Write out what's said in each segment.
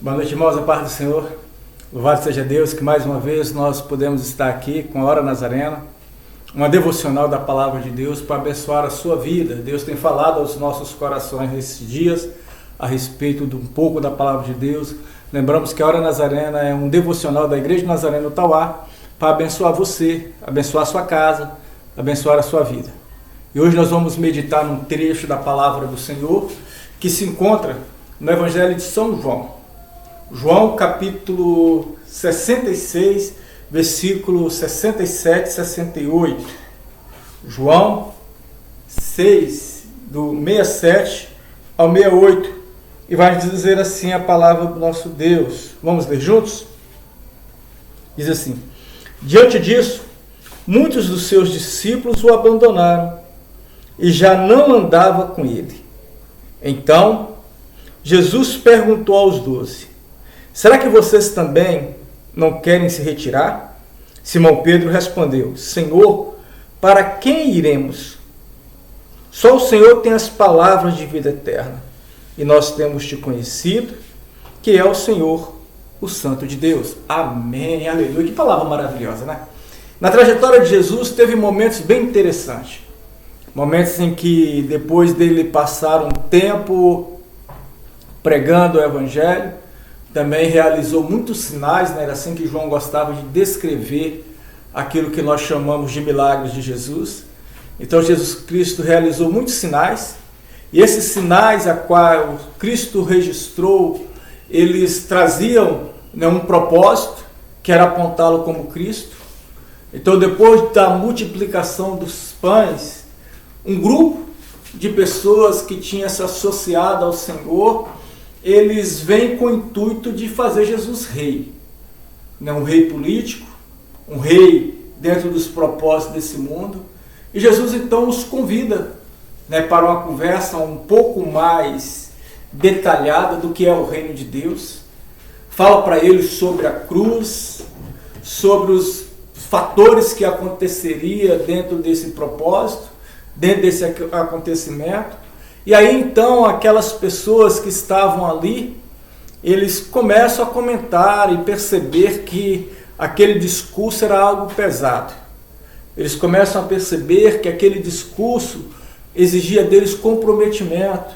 Boa noite, irmãos, a paz do Senhor. Louvado seja Deus que mais uma vez nós podemos estar aqui com a Hora Nazarena, uma devocional da Palavra de Deus para abençoar a sua vida. Deus tem falado aos nossos corações nesses dias a respeito de um pouco da Palavra de Deus. Lembramos que a Hora Nazarena é um devocional da Igreja Nazarena do Tauá para abençoar você, abençoar a sua casa, abençoar a sua vida. E hoje nós vamos meditar num trecho da Palavra do Senhor que se encontra no Evangelho de São João. João capítulo 66, versículo 67 e 68. João 6, do 67 ao 68. E vai dizer assim a palavra do nosso Deus. Vamos ler juntos? Diz assim: diante disso, muitos dos seus discípulos o abandonaram e já não andava com ele. Então, Jesus perguntou aos 12: será que vocês também não querem se retirar? Simão Pedro respondeu: Senhor, para quem iremos? Só o Senhor tem as palavras de vida eterna, e nós temos te conhecido, que é o Senhor, o Santo de Deus. Amém, aleluia. Que palavra maravilhosa, né? Na trajetória de Jesus teve momentos bem interessantes. Momentos em que, depois dele passar um tempo pregando o Evangelho, também realizou muitos sinais, né? Era assim que João gostava de descrever aquilo que nós chamamos de milagres de Jesus. Então Jesus Cristo realizou muitos sinais, e esses sinais a qual Cristo registrou, eles traziam, né, um propósito, que era apontá-lo como Cristo. Então, depois da multiplicação dos pães, um grupo de pessoas que tinha se associado ao Senhor, eles vêm com o intuito de fazer Jesus rei. Um rei político, um rei dentro dos propósitos desse mundo. E Jesus então os convida, né, para uma conversa um pouco mais detalhada do que é o reino de Deus. Fala para eles sobre a cruz, sobre os fatores que aconteceria dentro desse propósito, dentro desse acontecimento. E aí então aquelas pessoas que estavam ali, eles começam a comentar e perceber que aquele discurso era algo pesado. Eles começam a perceber que aquele discurso exigia deles comprometimento,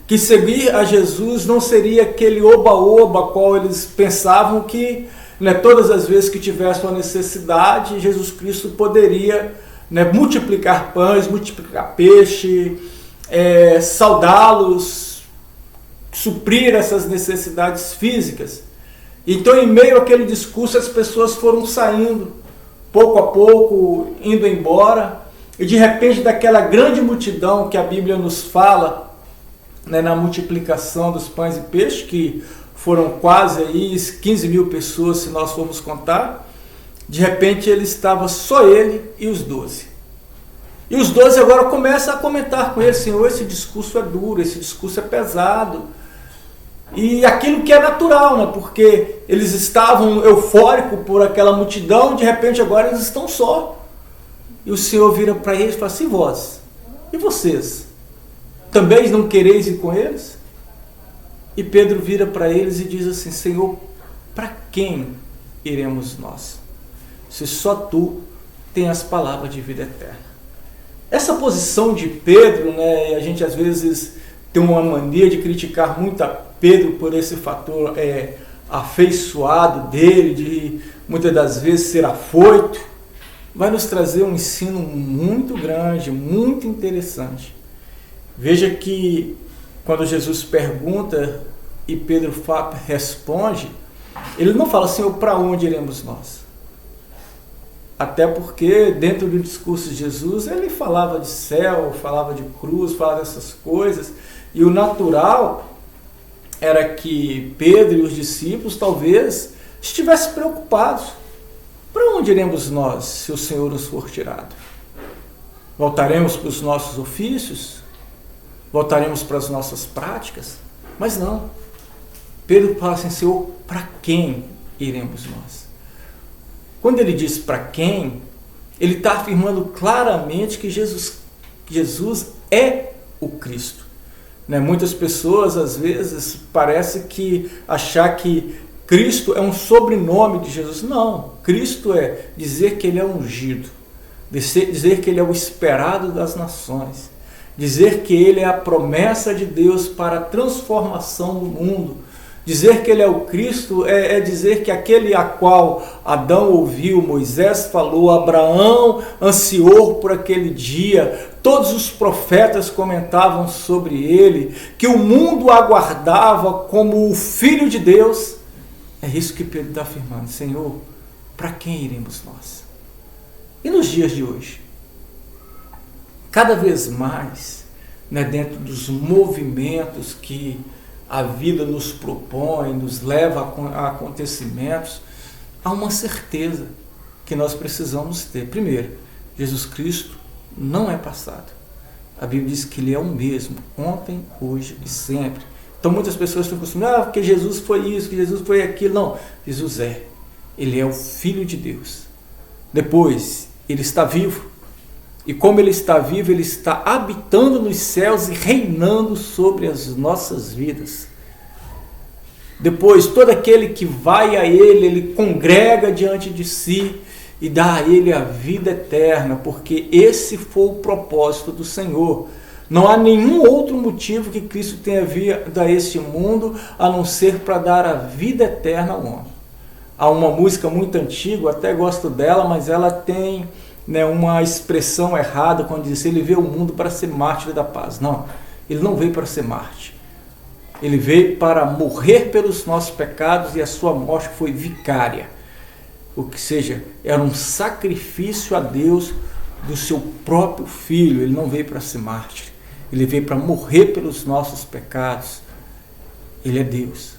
que seguir a Jesus não seria aquele oba-oba qual eles pensavam que, né, todas as vezes que tivesse uma necessidade, Jesus Cristo poderia, né, multiplicar pães, multiplicar peixe, saudá-los, suprir essas necessidades físicas. Então, em meio àquele discurso, as pessoas foram saindo, pouco a pouco, indo embora, e de repente, daquela grande multidão que a Bíblia nos fala, né, na multiplicação dos pães e peixes, que foram quase aí 15 mil pessoas, se nós formos contar, de repente ele estava só ele e os 12. E os 12 agora começam a comentar com ele: Senhor, esse discurso é duro, esse discurso é pesado. E aquilo que é natural, né? Porque eles estavam eufóricos por aquela multidão, de repente agora eles estão só. E o Senhor vira para eles e fala assim: vós, e vocês? Também não quereis ir com eles? E Pedro vira para eles e diz assim: Senhor, para quem iremos nós? Se só tu tens as palavras de vida eterna. Essa posição de Pedro, né, a gente às vezes tem uma mania de criticar muito a Pedro por esse fator afeiçoado dele, de muitas das vezes ser afoito, vai nos trazer um ensino muito grande, muito interessante. Veja que quando Jesus pergunta e Pedro responde, ele não fala: Senhor, para onde iremos nós? Até porque dentro do discurso de Jesus ele falava de céu, falava de cruz, falava dessas coisas, e o natural era que Pedro e os discípulos talvez estivessem preocupados. Para onde iremos nós se o Senhor nos for tirado? Voltaremos para os nossos ofícios? Voltaremos para as nossas práticas? Mas não. Pedro fala assim: Senhor, para quem iremos nós? Quando ele diz para quem, ele está afirmando claramente que Jesus é o Cristo. Né? Muitas pessoas, às vezes, parece que achar que Cristo é um sobrenome de Jesus. Não, Cristo é dizer que Ele é ungido, dizer que Ele é o esperado das nações, dizer que Ele é a promessa de Deus para a transformação do mundo. Dizer que Ele é o Cristo é dizer que aquele a qual Adão ouviu, Moisés falou, Abraão ansiou por aquele dia, todos os profetas comentavam sobre Ele, que o mundo aguardava como o Filho de Deus. É isso que Pedro está afirmando. Senhor, para quem iremos nós? E nos dias de hoje? Cada vez mais, né, dentro dos movimentos que a vida nos propõe, nos leva a acontecimentos, há uma certeza que nós precisamos ter. Primeiro, Jesus Cristo não é passado. A Bíblia diz que Ele é o mesmo, ontem, hoje e sempre. Então muitas pessoas estão acostumadas, porque Jesus foi isso, que Jesus foi aquilo. Não, Jesus é. Ele é o Filho de Deus. Depois, Ele está vivo. E como Ele está vivo, Ele está habitando nos céus e reinando sobre as nossas vidas. Depois, todo aquele que vai a Ele, Ele congrega diante de si e dá a Ele a vida eterna, porque esse foi o propósito do Senhor. Não há nenhum outro motivo que Cristo tenha vindo a este mundo, a não ser para dar a vida eterna ao homem. Há uma música muito antiga, eu até gosto dela, mas ela tem, né, uma expressão errada quando diz: Ele veio ao mundo para ser mártir da paz. Não, Ele não veio para ser mártir. Ele veio para morrer pelos nossos pecados e a sua morte foi vicária. Ou seja, era um sacrifício a Deus do seu próprio Filho. Ele não veio para ser mártir. Ele veio para morrer pelos nossos pecados. Ele é Deus.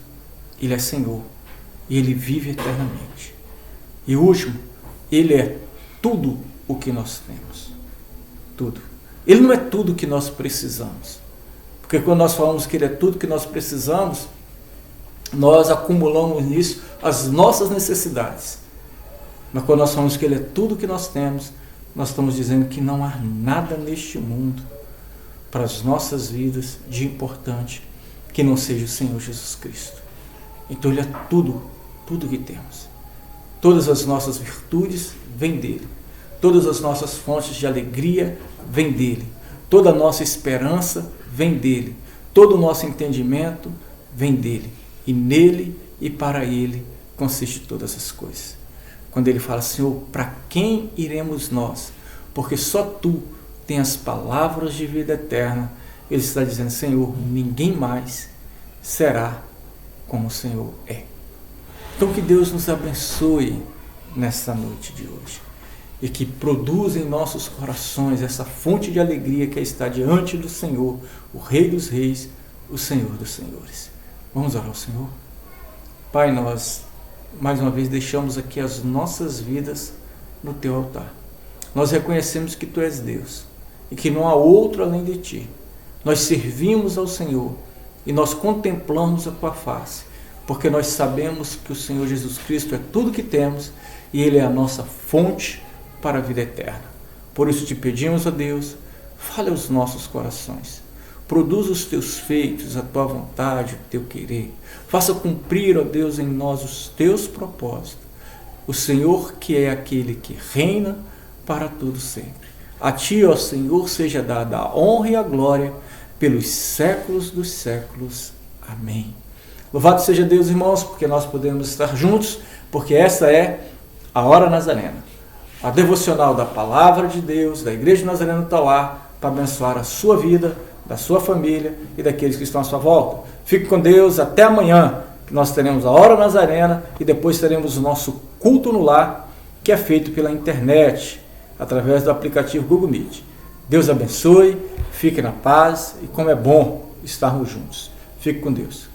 Ele é Senhor. E Ele vive eternamente. E último, Ele é tudo o que nós temos. Tudo. Ele não é tudo o que nós precisamos. Porque quando nós falamos que Ele é tudo o que nós precisamos, nós acumulamos nisso as nossas necessidades. Mas quando nós falamos que Ele é tudo o que nós temos, nós estamos dizendo que não há nada neste mundo para as nossas vidas de importante que não seja o Senhor Jesus Cristo. Então Ele é tudo que temos. Todas as nossas virtudes vêm dEle. Todas as nossas fontes de alegria vêm dEle. Toda a nossa esperança vem dEle. Todo o nosso entendimento vem dEle. E nele e para Ele consiste todas as coisas. Quando Ele fala: Senhor, para quem iremos nós? Porque só Tu tem as palavras de vida eterna. Ele está dizendo: Senhor, ninguém mais será como o Senhor é. Então que Deus nos abençoe nesta noite de hoje e que produza em nossos corações essa fonte de alegria que está diante do Senhor, o Rei dos Reis, o Senhor dos Senhores. Vamos orar ao Senhor? Pai, nós mais uma vez deixamos aqui as nossas vidas no Teu altar. Nós reconhecemos que Tu és Deus e que não há outro além de Ti. Nós servimos ao Senhor e nós contemplamos a Tua face, porque nós sabemos que o Senhor Jesus Cristo é tudo que temos e Ele é a nossa fonte para a vida eterna. Por isso te pedimos, ó Deus, fale aos nossos corações. Produza os Teus feitos, a Tua vontade, o Teu querer. Faça cumprir, ó Deus, em nós os Teus propósitos. O Senhor que é aquele que reina para todo sempre. A Ti, ó Senhor, seja dada a honra e a glória pelos séculos dos séculos. Amém. Louvado seja Deus, irmãos, porque nós podemos estar juntos, porque essa é a Hora Nazarena, a devocional da Palavra de Deus, da Igreja Nazarena do Tauá, para abençoar a sua vida, da sua família e daqueles que estão à sua volta. Fique com Deus, até amanhã, que nós teremos a Hora Nazarena e depois teremos o nosso culto no lar, que é feito pela internet, através do aplicativo Google Meet. Deus abençoe, fique na paz e como é bom estarmos juntos. Fique com Deus.